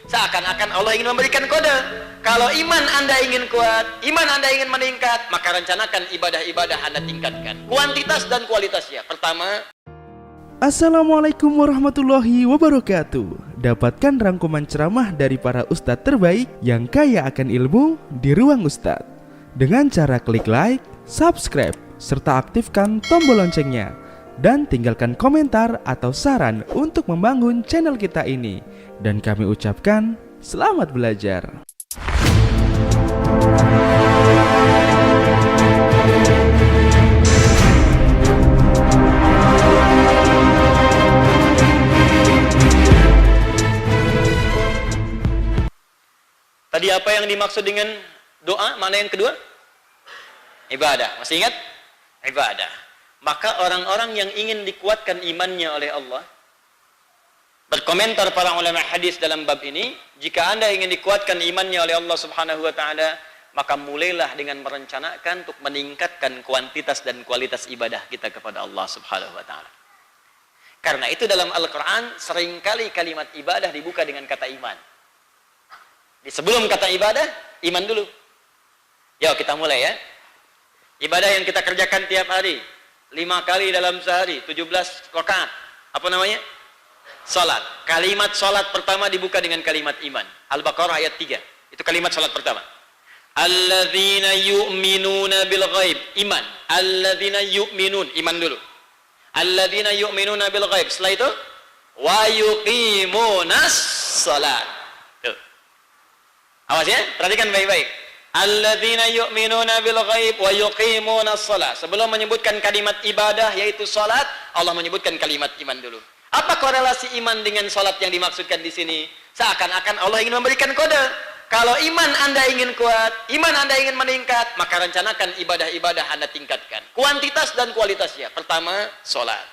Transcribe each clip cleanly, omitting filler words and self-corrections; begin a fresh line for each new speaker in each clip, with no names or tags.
Seakan-akan Allah ingin memberikan kode. Kalau iman Anda ingin kuat, iman Anda ingin meningkat, maka rencanakan ibadah-ibadah Anda tingkatkan. Kuantitas dan kualitasnya. Pertama,
Assalamualaikum warahmatullahi wabarakatuh. Dapatkan rangkuman ceramah dari para ustadz terbaik yang kaya akan ilmu di Ruang Ustadz dengan cara klik like, subscribe, serta aktifkan tombol loncengnya. Dan tinggalkan komentar atau saran untuk membangun channel kita ini. Dan kami ucapkan selamat belajar.
tadi apa yang dimaksud dengan doa? Mana yang kedua? Ibadah. Masih ingat? Ibadah. Maka orang-orang yang ingin dikuatkan imannya oleh Allah, berkomentar para ulama hadis dalam bab ini, jika Anda ingin dikuatkan imannya oleh Allah Subhanahu wa taala, maka mulailah dengan merencanakan untuk meningkatkan kuantitas dan kualitas ibadah kita kepada Allah Subhanahu wa taala. Karena itu dalam Al-Qur'an seringkali kalimat ibadah dibuka dengan kata iman. Sebelum kata ibadah, iman dulu. Yuk kita mulai ya. Ibadah yang kita kerjakan tiap hari, 5 kali dalam sehari, 17 rakaat. Apa namanya? Salat. Kalimat salat pertama dibuka dengan kalimat iman. Al-Baqarah ayat 3. Itu kalimat salat pertama. Alladzina yu'minuna bil ghaib. Iman. Alladzina yu'minun. Iman dulu. Alladzina yu'minuna bil ghaib. Setelah itu wa yuqimunas salat. Tuh. Awas ya, perhatikan baik-baik. Alladzina yu'minuna bil ghaib wa yuqimunas salat. Sebelum menyebutkan kalimat ibadah yaitu salat, Allah menyebutkan kalimat iman dulu. Apa korelasi iman dengan salat yang dimaksudkan di sini? Seakan-akan Allah ingin memberikan kode. Kalau iman Anda ingin kuat, iman Anda ingin meningkat, maka rencanakan ibadah-ibadah Anda tingkatkan. Kuantitas dan kualitasnya. Pertama, salat.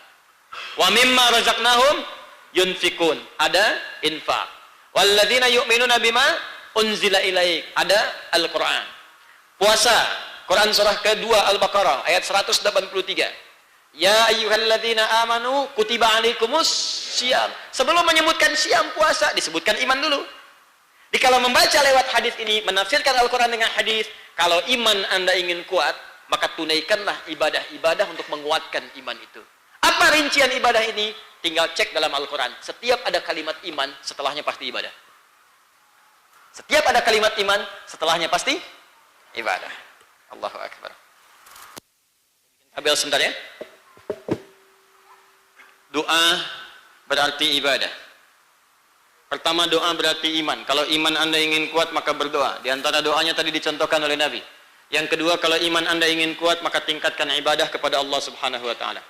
Wa mimma razaqnahum yunfikun. Ada infak. Walladzina yu'minuna bima unzila ilaik. Ada Al-Quran. Puasa. Quran surah kedua Al-Baqarah ayat 183. Ya ayyuhalladzina amanu kutiba alaikumus syiyam. Sebelum menyebutkan syiyam puasa disebutkan iman dulu. Jadi kalau membaca lewat hadis ini, menafsirkan Al-Quran dengan hadis, kalau iman Anda ingin kuat, maka tunaikanlah ibadah-ibadah untuk menguatkan iman itu. Apa rincian ibadah ini? Tinggal cek dalam Al-Quran. Setiap ada kalimat iman, setelahnya pasti ibadah. Setiap ada kalimat iman, setelahnya pasti ibadah. Allahu Akbar. Ambil sebentar ya. Doa berarti ibadah. Pertama, doa berarti iman. Kalau iman Anda ingin kuat, maka berdoa. Di antara doanya tadi dicontohkan oleh Nabi. Yang kedua, kalau iman Anda ingin kuat, maka tingkatkan ibadah kepada Allah Subhanahu wa taala.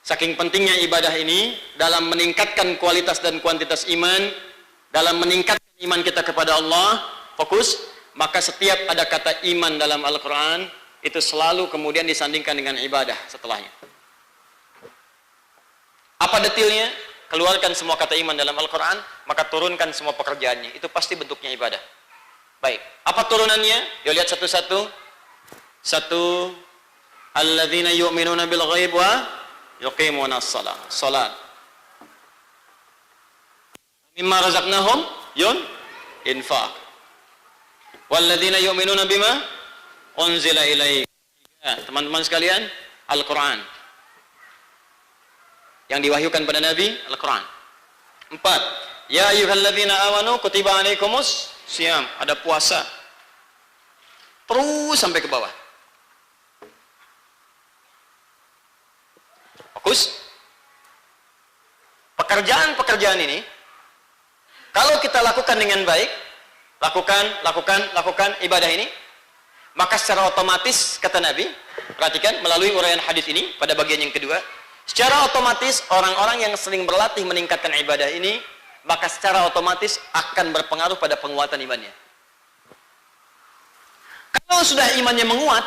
Saking pentingnya ibadah ini dalam meningkatkan kualitas dan kuantitas iman, dalam meningkatkan iman kita kepada Allah, fokus, maka setiap ada kata iman dalam Al-Quran, itu selalu kemudian disandingkan dengan ibadah setelahnya. Apa detailnya? Keluarkan semua kata iman dalam Al-Quran, maka turunkan semua pekerjaannya. Itu pasti bentuknya ibadah. Baik, apa turunannya? Yuk lihat satu-satu. Satu, alladzina yu'minuna bil ghaib wa yuqimunas salat. Salat. Mimma razaqnahum infaq. Walladzina yu'minuna bima unzila ilaik. Teman-teman sekalian, Al-Quran yang diwahyukan pada Nabi, Al-Quran. 4. Ya ayyuhalladzina amanu kutiba alaikumus syiyam. Ada puasa. Terus sampai ke bawah. Fokus. Pekerjaan-pekerjaan ini kalau kita lakukan dengan baik, lakukan ibadah ini, maka secara otomatis kata Nabi, perhatikan melalui uraian hadis ini pada bagian yang kedua, secara otomatis orang-orang yang sering berlatih meningkatkan ibadah ini, maka secara otomatis akan berpengaruh pada penguatan imannya. Kalau sudah imannya menguat,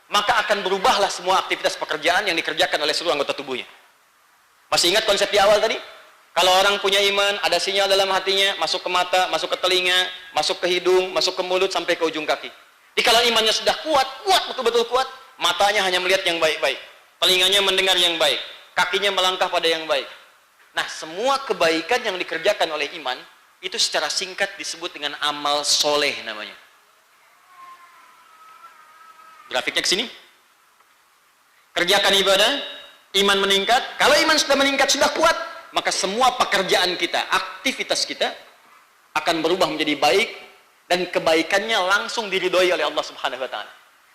maka akan berubahlah semua aktivitas pekerjaan yang dikerjakan oleh seluruh anggota tubuhnya. Masih ingat konsep di awal tadi? Kalau orang punya iman, ada sinyal dalam hatinya, masuk ke mata, masuk ke telinga, masuk ke hidung, masuk ke mulut, sampai ke ujung kaki. Jadi kalau imannya sudah kuat, betul-betul kuat, matanya hanya melihat yang baik-baik. Telinganya mendengar yang baik, kakinya melangkah pada yang baik. Nah, semua kebaikan yang dikerjakan oleh iman, itu secara singkat disebut dengan amal soleh namanya. Grafiknya ke sini. Kerjakan ibadah, iman meningkat. Kalau iman sudah meningkat, sudah kuat, maka semua pekerjaan kita, aktivitas kita akan berubah menjadi baik, dan kebaikannya langsung diridhoi oleh Allah Subhanahu wa taala.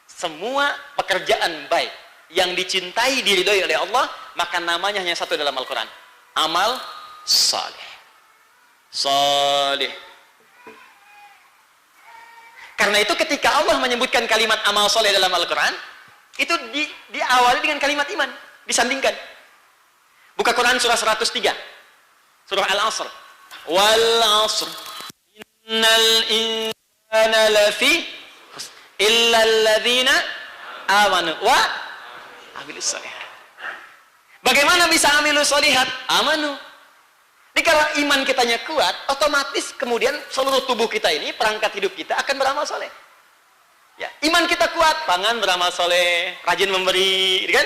Semua pekerjaan baik yang dicintai diridhoi oleh Allah, maka namanya hanya satu dalam Al-Qur'an. Amal saleh. Saleh. Karena itu ketika Allah menyebutkan kalimat amal saleh dalam Al-Qur'an, itu diawali dengan kalimat iman, disandingkan. Buka Quran surah 103. Surah Al-Asr. Wal 'asr. Innal insana lafi illa alladzina amanu wa amilus shalihat. Bagaimana bisa amilus shalihat? Amanu. Jadi kalau iman kitanya kuat, otomatis kemudian seluruh tubuh kita ini, perangkat hidup kita akan beramal soleh. Ya, iman kita kuat, tangan beramal soleh, rajin memberi, kan?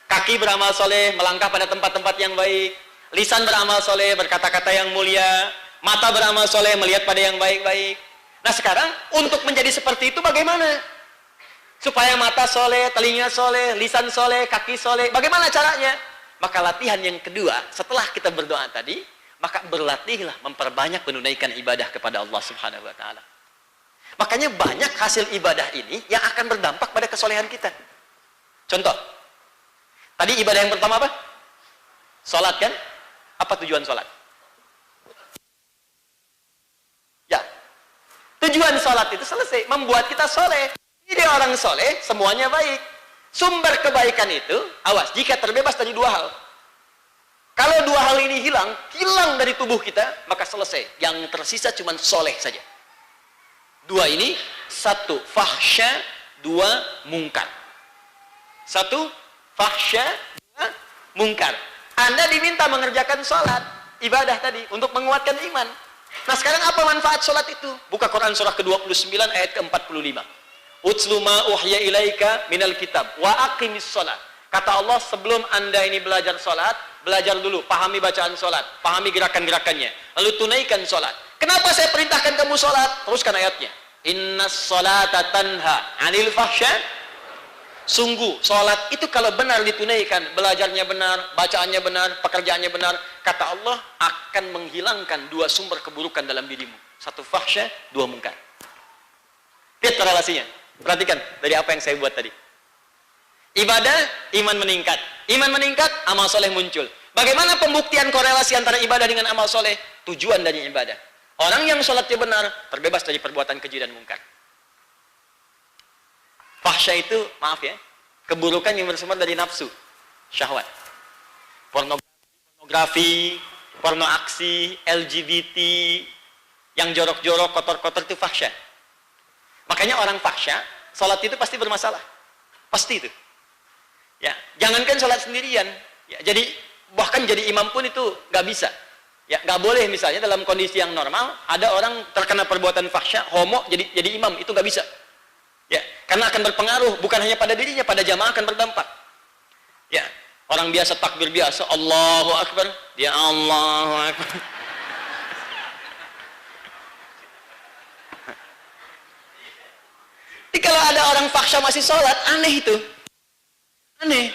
Kaki beramal soleh, melangkah pada tempat-tempat yang baik. Lisan beramal soleh, berkata-kata yang mulia. Mata beramal soleh, melihat pada yang baik-baik. Nah sekarang, untuk menjadi seperti itu bagaimana? Supaya mata soleh, telinga soleh, lisan soleh, kaki soleh. Bagaimana caranya? Maka latihan yang kedua, setelah kita berdoa tadi, maka berlatihlah memperbanyak menunaikan ibadah kepada Allah Subhanahu wa taala. Makanya banyak hasil ibadah ini yang akan berdampak pada kesolehan kita. Contoh, tadi ibadah yang pertama apa? Salat kan? Apa tujuan salat? Ya. Tujuan salat itu selesai, membuat kita soleh. Jadi orang soleh, semuanya baik. Sumber kebaikan itu, awas, jika terbebas dari dua hal. Kalau dua hal ini hilang dari tubuh kita, maka selesai. Yang tersisa cuma soleh saja. Dua ini, satu fahsya, dua mungkar. Satu fahsya, dua mungkar. Anda diminta mengerjakan sholat, ibadah tadi, untuk menguatkan iman. Nah sekarang apa manfaat sholat itu? Buka Quran surah ke-29 ayat ke-45. Utslu ma uhya ilaika minal kitab wa aqimis sholat. Kata Allah, sebelum Anda ini belajar sholat, belajar dulu, pahami bacaan sholat, pahami gerakan-gerakannya, lalu tunaikan sholat. Kenapa saya perintahkan kamu sholat? Teruskan ayatnya. Innas sholata tanha anil fahsya. Sungguh, sholat itu kalau benar ditunaikan, belajarnya benar, bacaannya benar, pekerjaannya benar, kata Allah akan menghilangkan dua sumber keburukan dalam dirimu. Satu fahsya, dua mungkar. Lihat korelasinya. Perhatikan dari apa yang saya buat tadi. Ibadah, iman meningkat. Iman meningkat, amal soleh muncul. Bagaimana pembuktian korelasi antara ibadah dengan amal soleh? Tujuan dari ibadah. Orang yang sholatnya benar, terbebas dari perbuatan keji dan mungkar. Fahsya itu, maaf ya, keburukan yang bersumber dari nafsu, syahwat. Pornografi, porno aksi, LGBT, yang jorok-jorok, kotor-kotor itu fahsya. Makanya orang fahsya, sholat itu pasti bermasalah. Pasti itu. Ya, jangankan sholat sendirian, ya, jadi bahkan jadi imam pun itu nggak bisa. Ya, nggak boleh misalnya dalam kondisi yang normal ada orang terkena perbuatan fahsya, homo jadi imam, itu nggak bisa. Ya, karena akan berpengaruh bukan hanya pada dirinya, pada jamaah akan berdampak. Ya, orang biasa takbir biasa, Allahu Akbar, dia Allahu Akbar. Jadi kalau ada orang fahsya masih sholat, aneh itu. Aneh.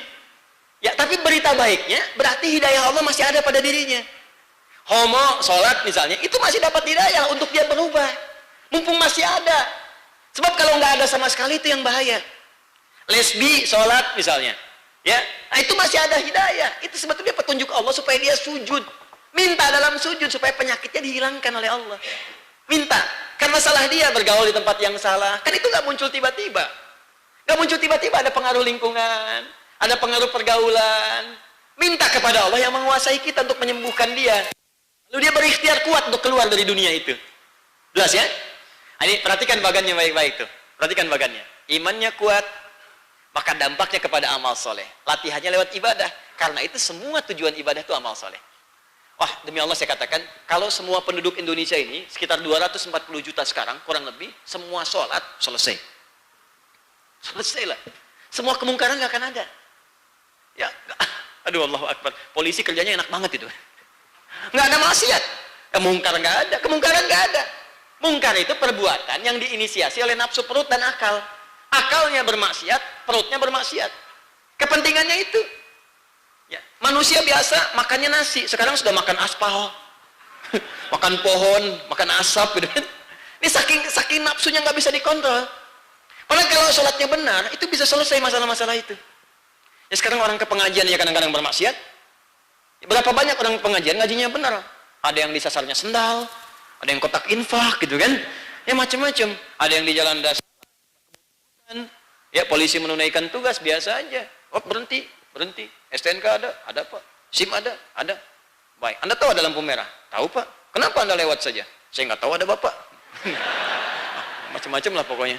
Ya, tapi berita baiknya berarti hidayah Allah masih ada pada dirinya. Homo sholat misalnya, itu masih dapat hidayah untuk dia berubah. Mumpung masih ada. Sebab kalau nggak ada sama sekali itu yang bahaya. Lesbi sholat misalnya, ya, nah itu masih ada hidayah. Itu sebetulnya petunjuk Allah supaya dia sujud. Minta dalam sujud supaya penyakitnya dihilangkan oleh Allah. Minta. Karena salah dia bergaul di tempat yang salah. Kan itu nggak muncul tiba-tiba. Nggak muncul tiba-tiba, ada pengaruh lingkungan, ada pengaruh pergaulan. Minta kepada Allah yang menguasai kita untuk menyembuhkan dia. Lalu dia berikhtiar kuat untuk keluar dari dunia itu. Jelas ya? Ini perhatikan bagannya baik-baik tuh. Perhatikan bagannya. Imannya kuat, maka dampaknya kepada amal soleh. Latihannya lewat ibadah. Karena itu semua tujuan ibadah itu amal soleh. Wah, demi Allah saya katakan, kalau semua penduduk Indonesia ini, sekitar 240 juta sekarang, kurang lebih, semua sholat, selesai. Selesailah. Semua kemungkaran nggak akan ada. Ya, aduh Allahu Akbar. Polisi kerjanya enak banget itu. Nggak ada maksiat. Mungkar nggak ada, kemungkaran nggak ada. Mungkar itu perbuatan yang diinisiasi oleh nafsu perut dan akal. Akalnya bermaksiat, perutnya bermaksiat. Kepentingannya itu. Ya, manusia biasa makannya nasi, sekarang sudah makan aspal, makan pohon, makan asap, gitu kan? Ini saking nafsunya nggak bisa dikontrol. Padahal kalau sholatnya benar, itu bisa selesai masalah-masalah itu. Ya sekarang orang ke pengajian ya kadang-kadang bermaksiat. Berapa banyak orang pengajian ngajinya benar? Ada yang disasarnya sendal, ada yang kotak infak, gitu kan? Ya macam-macam. Ada yang di jalan dasar, ya polisi menunaikan tugas biasa aja. Oh berhenti. STNK ada pak. SIM ada. Baik. Anda tahu ada lampu merah? Tahu pak. Kenapa Anda lewat saja? Saya nggak tahu ada bapak. Macam-macam lah pokoknya.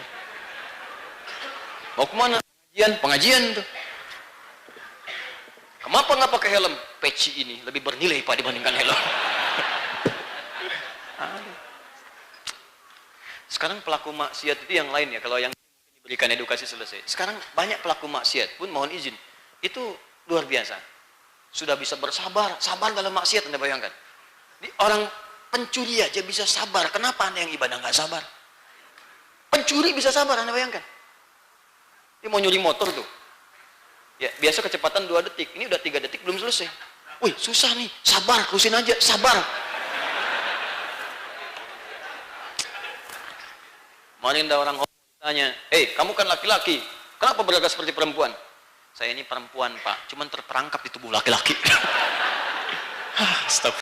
Mau kemana? Pengajian tuh. Kenapa nggak pakai helm? Peci ini lebih bernilai pak dibandingkan helm. Sekarang pelaku maksiat itu yang lain ya. Kalau yang diberikan edukasi selesai. Sekarang banyak pelaku maksiat pun mohon izin. Itu luar biasa. Sudah bisa sabar dalam maksiat, Anda bayangkan. Orang pencuri aja bisa sabar. Kenapa Anda yang ibadah nggak sabar? Pencuri bisa sabar, Anda bayangkan. Dia mau nyuri motor tuh. Ya, biasa kecepatan 2 detik. Ini udah 3 detik belum selesai. Wih, susah nih. Sabar, terusin aja. Sabar. Kemarin ada orang tanya, kamu kan laki-laki. Kenapa beragam seperti perempuan? Saya ini perempuan, Pak. Cuman terperangkap di tubuh laki-laki. Stop.